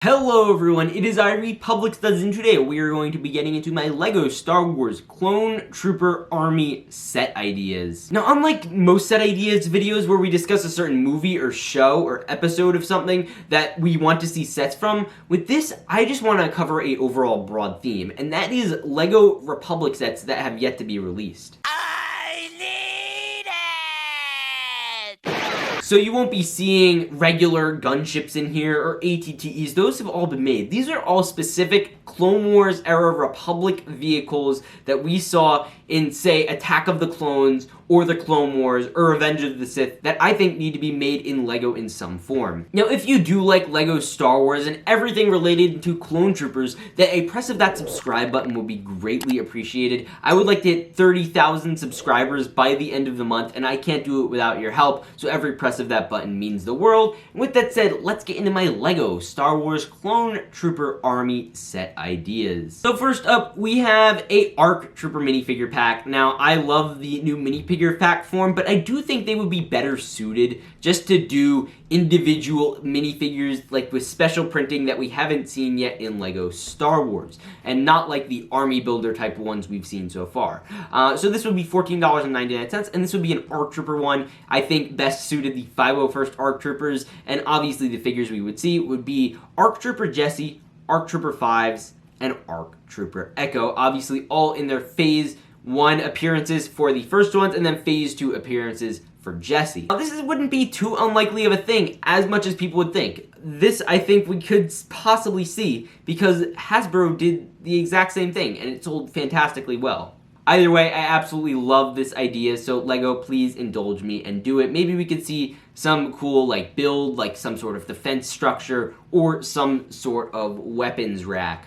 Hello everyone, it is Republic Studs, and today we are going to be getting into my LEGO Star Wars Clone Trooper Army set ideas. Now, unlike most set ideas videos where we discuss a certain movie or show or episode of something that we want to see sets from, with this I just want to cover a overall broad theme, and that is LEGO Republic sets that have yet to be released. So you won't be seeing regular gunships in here or ATTEs. Those have all been made. These are all specific Clone Wars era Republic vehicles that we saw in, say, Attack of the Clones or the Clone Wars or Revenge of the Sith that I think need to be made in LEGO in some form. Now, if you do like LEGO Star Wars and everything related to Clone Troopers, then a press of that subscribe button would be greatly appreciated. I would like to hit 30,000 subscribers by the end of the month, and I can't do it without your help, so every press of that button means the world. And with that said, let's get into my LEGO Star Wars Clone Trooper Army set ideas. So first up, we have a ARC Trooper minifigure pack. Now, I love the new minifigure pack form, but I do think they would be better suited just to do individual minifigures, like with special printing that we haven't seen yet in LEGO Star Wars, and not like the army builder type ones we've seen so far. So this would be $14.99, and this would be an ARC Trooper one. I think best suited the 501st ARC Troopers, and obviously the figures we would see would be ARC Trooper Jesse, ARC Trooper 5s, and ARC Trooper Echo, obviously all in their Phase 1 appearances for the first ones, and then Phase 2 appearances for Jesse. Now, this wouldn't be too unlikely of a thing, as much as people would think. This, I think, we could possibly see, because Hasbro did the exact same thing, and it sold fantastically well. Either way, I absolutely love this idea, so LEGO, please indulge me and do it. Maybe we could see some cool, like, build, like some sort of defense structure, or some sort of weapons rack.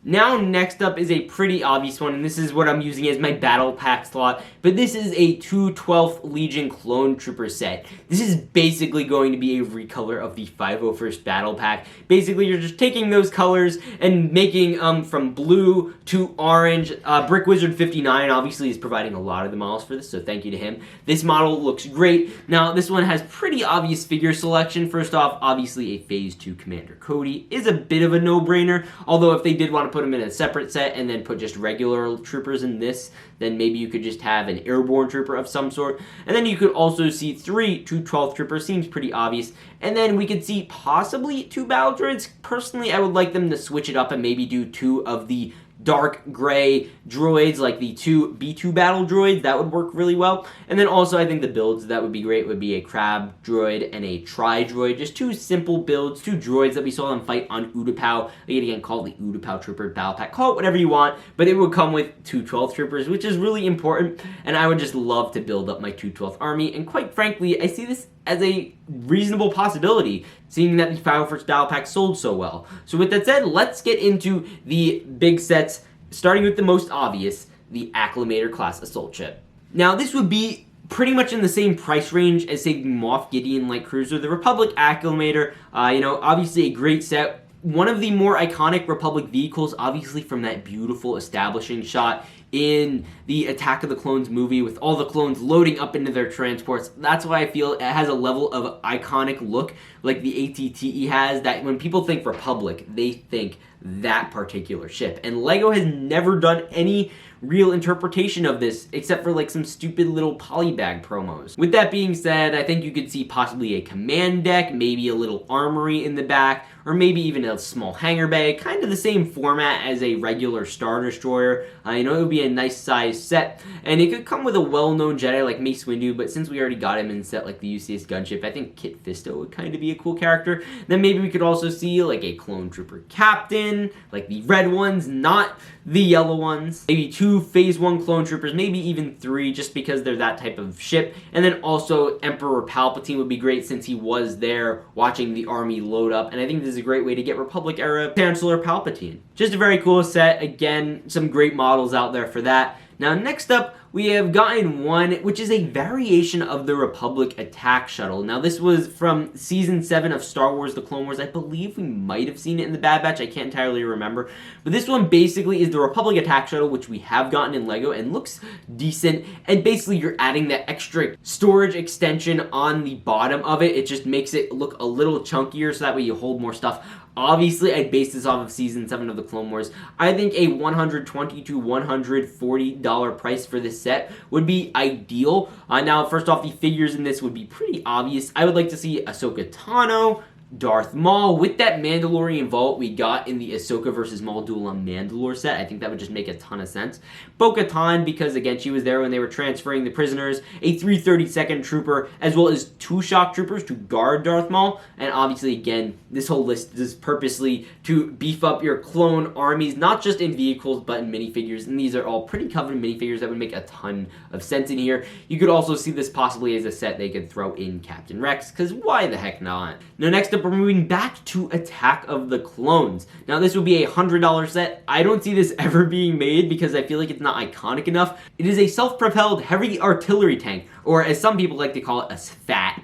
Now, next up is a pretty obvious one, and this is what I'm using as my battle pack slot, but this is a 212th Legion Clone Trooper set. This is basically going to be a recolor of the 501st Battle Pack. Basically, you're just taking those colors and making from blue to orange. Brick Wizard 59 obviously is providing a lot of the models for this, so thank you to him. This model looks great. Now, this one has pretty obvious figure selection. First off, obviously a Phase 2 Commander Cody is a bit of a no-brainer, although if they did want to put him in a separate set and then put just regular troopers in this, then maybe you could just have an airborne trooper of some sort. And then you could also see 3 212th troopers, seems pretty obvious. And then we could see possibly 2 battle droids. Personally, I would like them to switch it up and maybe do 2 of the dark gray droids, like the 2 B2 battle droids. That would work really well. And then also, I think the builds that would be great would be a crab droid and a tri droid. Just 2 simple builds, 2 droids that we saw them fight on Utapau. Again, call it the Utapau Trooper Battle Pack. Call it whatever you want, but it would come with 2 12th troopers, which is really important. And I would just love to build up my 2 12th army. And quite frankly, I see this as a reasonable possibility, seeing that the 501st Battle Pack sold so well. So with that said, let's get into the big sets, starting with the most obvious, the Acclimator class assault ship. Now, this would be pretty much in the same price range as, say, the Moff Gideon Light Cruiser, the Republic Acclimator. Obviously a great set. One of the more iconic Republic vehicles, obviously from that beautiful establishing shot in the Attack of the Clones movie with all the clones loading up into their transports. That's why I feel it has a level of iconic look like the ATTE has, that when people think Republic, they think that particular ship. And LEGO has never done any real interpretation of this, except for like some stupid little polybag promos. With that being said, I think you could see possibly a command deck, maybe a little armory in the back, or maybe even a small hangar bay, kind of the same format as a regular Star Destroyer. It would be a nice size set, and it could come with a well-known Jedi like Mace Windu, but since we already got him in set like the UCS gunship, I think Kit Fisto would kind of be a cool character. Then maybe we could also see like a Clone Trooper Captain, like the red ones, not the yellow ones. Maybe 2 Phase 1 Clone Troopers, maybe even 3, just because they're that type of ship. And then also Emperor Palpatine would be great, since he was there watching the army load up, and I think this is a great way to get Republic era Chancellor Palpatine. Just a very cool set. Again, some great models out there for that. Now, next up, we have gotten one, which is a variation of the Republic Attack Shuttle. Now, this was from Season 7 of Star Wars The Clone Wars. I believe we might have seen it in the Bad Batch. I can't entirely remember. But this one basically is the Republic Attack Shuttle, which we have gotten in LEGO and looks decent. And basically, you're adding that extra storage extension on the bottom of it. It just makes it look a little chunkier, so that way you hold more stuff Obviously, I'd base this off of Season 7 of the Clone Wars. I think a $120 to $140 price for this set would be ideal. Now, first off, the figures in this would be pretty obvious. I would like to see Ahsoka Tano, Darth Maul, with that Mandalorian vault we got in the Ahsoka versus Maul Duel on Mandalore set. I think that would just make a ton of sense. Bo-Katan, because again, she was there when they were transferring the prisoners, a 332nd trooper, as well as 2 shock troopers to guard Darth Maul. And obviously, again, this whole list is purposely to beef up your clone armies, not just in vehicles, but in minifigures. And these are all pretty coveted minifigures that would make a ton of sense in here. You could also see this possibly as a set they could throw in Captain Rex, because why the heck not? Now, next up, we're moving back to Attack of the Clones. Now, this would be a $100 set. I don't see this ever being made because I feel like it's not iconic enough. It is a self-propelled heavy artillery tank, or as some people like to call it, a SFAT.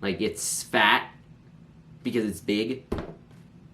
Like, it's fat because it's big,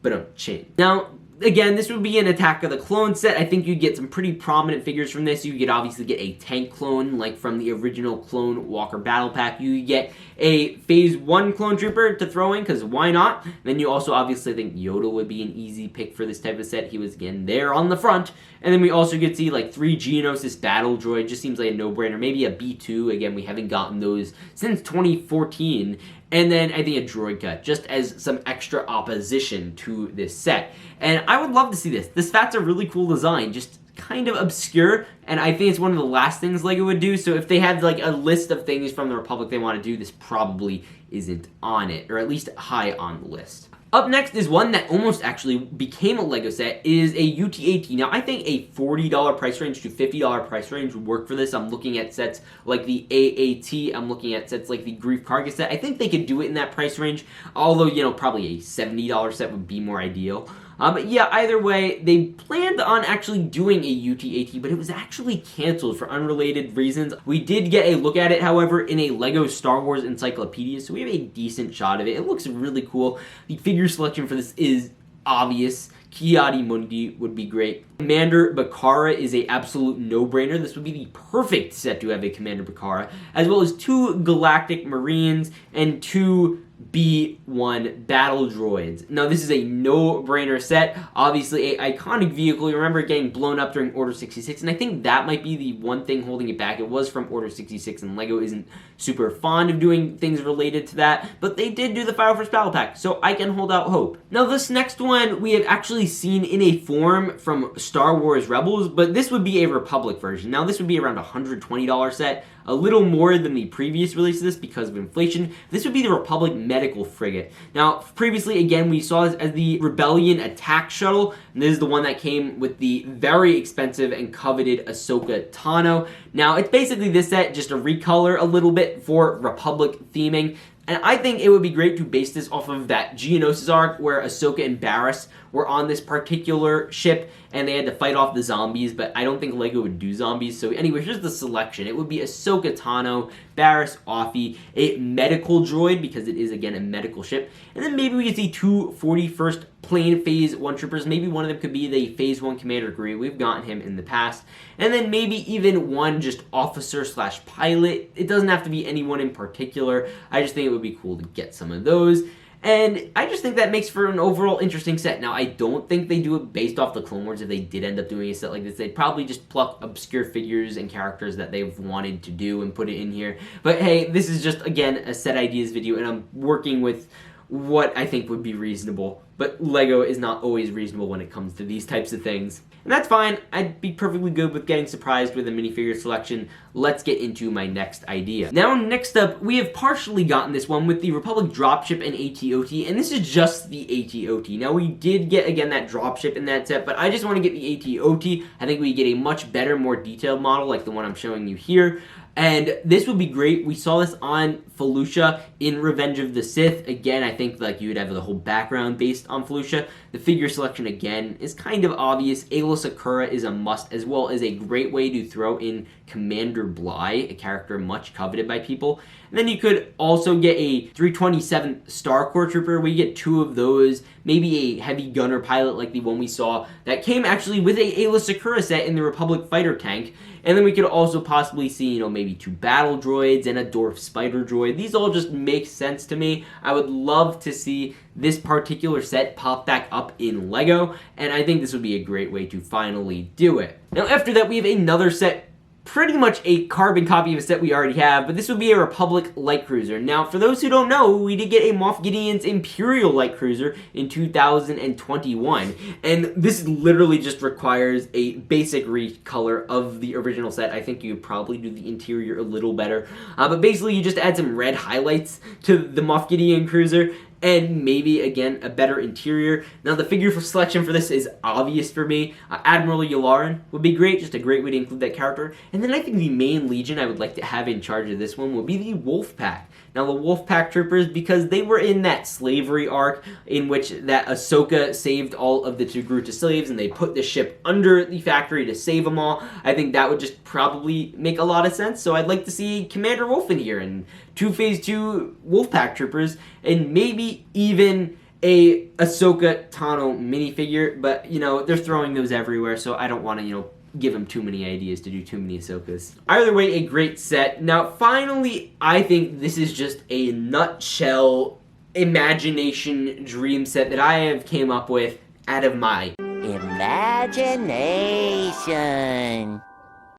but don't change. Now, again, this would be an Attack of the Clones set. I think you'd get some pretty prominent figures from this. You could obviously get a tank clone, like from the original Clone Walker Battle Pack. You get a Phase 1 clone trooper to throw in, because why not? Then you also obviously think Yoda would be an easy pick for this type of set. He was, again, there on the front. And then we also get to see, like, 3 Geonosis battle droid. Just seems like a no-brainer. Maybe a B2. Again, we haven't gotten those since 2014. And then I think a droid cut, just as some extra opposition to this set. And I would love to see this. This SFAT's a really cool design, just kind of obscure, and I think it's one of the last things LEGO would do. So if they had like a list of things from the Republic they want to do, this probably isn't on it, or at least high on the list. Up next is one that almost actually became a LEGO set, is a UT-AT. Now, I think a $40 price range to $50 price range would work for this. I'm looking at sets like the AAT. I'm looking at sets like the Grief Karga set. I think they could do it in that price range, although, you know, probably a $70 set would be more ideal. But yeah, either way, they planned on actually doing a UT-AT, but it was actually canceled for unrelated reasons. We did get a look at it, however, in a LEGO Star Wars encyclopedia, so we have a decent shot of it. It looks really cool. The figure selection for this is obvious. Ki-Adi-Mundi would be great. Commander Bakara is a absolute no-brainer. This would be the perfect set to have a Commander Bakara, as well as 2 Galactic Marines and 2 B-1 battle droids. Now, this is a no-brainer set. Obviously, an iconic vehicle. You remember it getting blown up during Order 66, and I think that might be the one thing holding it back. It was from Order 66, and LEGO isn't super fond of doing things related to that, but they did do the Fire Force Battle Pack, so I can hold out hope. Now, this next one we have actually seen in a form from Star Wars Rebels, but this would be a Republic version. Now, this would be around a $120 set, a little more than the previous release of this because of inflation. This would be the Republic Medical Frigate. Now, previously, again, we saw this as the Rebellion Attack Shuttle, and this is the one that came with the very expensive and coveted Ahsoka Tano. Now, it's basically this set, just a recolor a little bit for Republic theming. And I think it would be great to base this off of that Geonosis arc where Ahsoka and Barriss were on this particular ship and they had to fight off the zombies, but I don't think LEGO would do zombies. So anyway, here's the selection. It would be Ahsoka Tano, Barriss Offee, a medical droid, because it is, again, a medical ship. And then maybe we could see 2 41st Plane Phase 1 troopers. Maybe one of them could be the Phase 1 Commander Gree. We've gotten him in the past. And then maybe even one just officer/pilot. It doesn't have to be anyone in particular. I just think it would be cool to get some of those. And I just think that makes for an overall interesting set. Now, I don't think they do it based off the Clone Wars. If they did end up doing a set like this, they'd probably just pluck obscure figures and characters that they've wanted to do and put it in here. But hey, this is just, again, a set ideas video, and I'm working with what I think would be reasonable. But LEGO is not always reasonable when it comes to these types of things. And that's fine. I'd be perfectly good with getting surprised with a minifigure selection. Let's get into my next idea. Now, next up, we have partially gotten this one with the Republic Dropship and Ato T, and this is just the Ato T. Now, we did get, again, that Dropship in that set, but I just want to get the Ato T. I think we get a much better, more detailed model like the one I'm showing you here. And this would be great. We saw this on Felucia in Revenge of the Sith. Again, I think like you would have the whole background based on Felucia. The figure selection, again, is kind of obvious. Aayla Secura is a must, as well as a great way to throw in Commander Bly, a character much coveted by people. And then you could also get a 327 Star Corps Trooper. We get 2 of those. Maybe a heavy gunner pilot like the one we saw that came actually with a Aayla Secura set in the Republic fighter tank. And then we could also possibly see, you know, maybe 2 battle droids and a Dorf Spider droid. These all just make sense to me. I would love to see this particular set pop back up in LEGO, and I think this would be a great way to finally do it. Now after that, we have another set, pretty much a carbon copy of a set we already have, but this would be a Republic Light Cruiser. Now, for those who don't know, we did get a Moff Gideon's Imperial Light Cruiser in 2021, and this literally just requires a basic recolor of the original set. I think you could probably do the interior a little better, but basically you just add some red highlights to the Moff Gideon Cruiser, and maybe, again, a better interior. Now, the figure for selection for this is obvious for me. Admiral Yularen would be great, just a great way to include that character. And then I think the main Legion I would like to have in charge of this one would be the Wolf Pack. Now, the Wolf Pack troopers, because they were in that slavery arc in which that Ahsoka saved all of the Togruta slaves, and they put the ship under the factory to save them all, I think that would just probably make a lot of sense. So I'd like to see Commander Wolf in here, and 2 Phase 2 Wolfpack troopers, and maybe even a Ahsoka Tano minifigure, but, you know, they're throwing those everywhere, so I don't want to, you know, give them too many ideas to do too many Ahsokas. Either way, a great set. Now, finally, I think this is just a nutshell imagination dream set that I have came up with out of my imagination.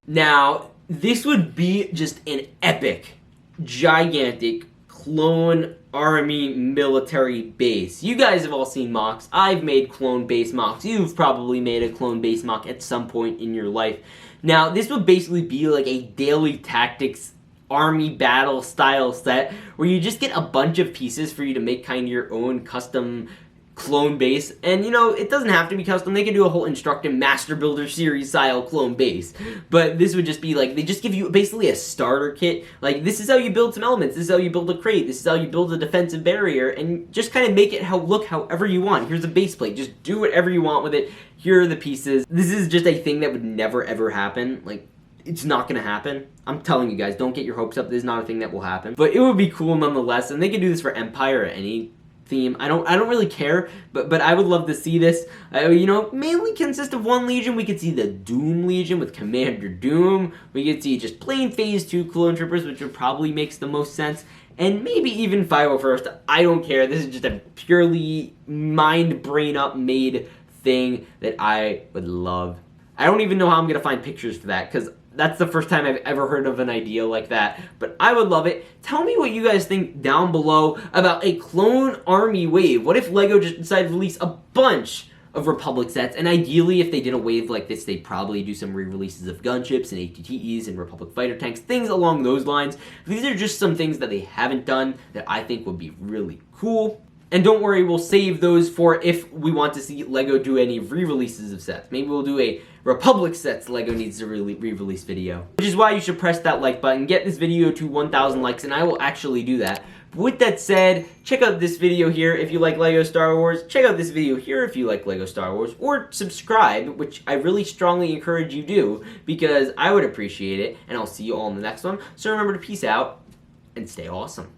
Now, this would be just an epic, gigantic clone army military base. You guys have all seen mocks. I've made clone base mocks. You've probably made a clone base mock at some point in your life. Now, this would basically be like a daily tactics army battle style set where you just get a bunch of pieces for you to make kind of your own custom clone base, and you know, it doesn't have to be custom. They can do a whole Instructive Master Builder series style clone base, but this would just be like, they just give you basically a starter kit. Like, this is how you build some elements, this is how you build a crate, this is how you build a defensive barrier, and just kind of make it look however you want. Here's a base plate, just do whatever you want with it. Here are the pieces. This is just a thing that would never ever happen. Like, it's not gonna happen. I'm telling you guys, don't get your hopes up. This is not a thing that will happen, but it would be cool nonetheless, and they could do this for Empire or any theme. I don't really care, but I would love to see this. You know, mainly consist of one Legion. We could see the Doom Legion with Commander Doom. We could see just plain Phase 2 clone troopers, which would probably makes the most sense. And maybe even 501st. I don't care. This is just a purely mind brain up made thing that I would love. I don't even know how I'm gonna find pictures for that, because that's the first time I've ever heard of an idea like that, but I would love it. Tell me what you guys think down below about a clone army wave. What if LEGO just decided to release a bunch of Republic sets, and ideally if they did a wave like this, they'd probably do some re-releases of gunships and ATTEs and Republic fighter tanks, things along those lines. These are just some things that they haven't done that I think would be really cool. And don't worry, we'll save those for if we want to see LEGO do any re-releases of sets. Maybe we'll do a Republic sets LEGO needs to re-release video. Which is why you should press that like button, get this video to 1,000 likes, and I will actually do that. But with that said, check out this video here if you like LEGO Star Wars, check out this video here if you like LEGO Star Wars, or subscribe, which I really strongly encourage you do, because I would appreciate it, and I'll see you all in the next one. So remember to peace out, and stay awesome.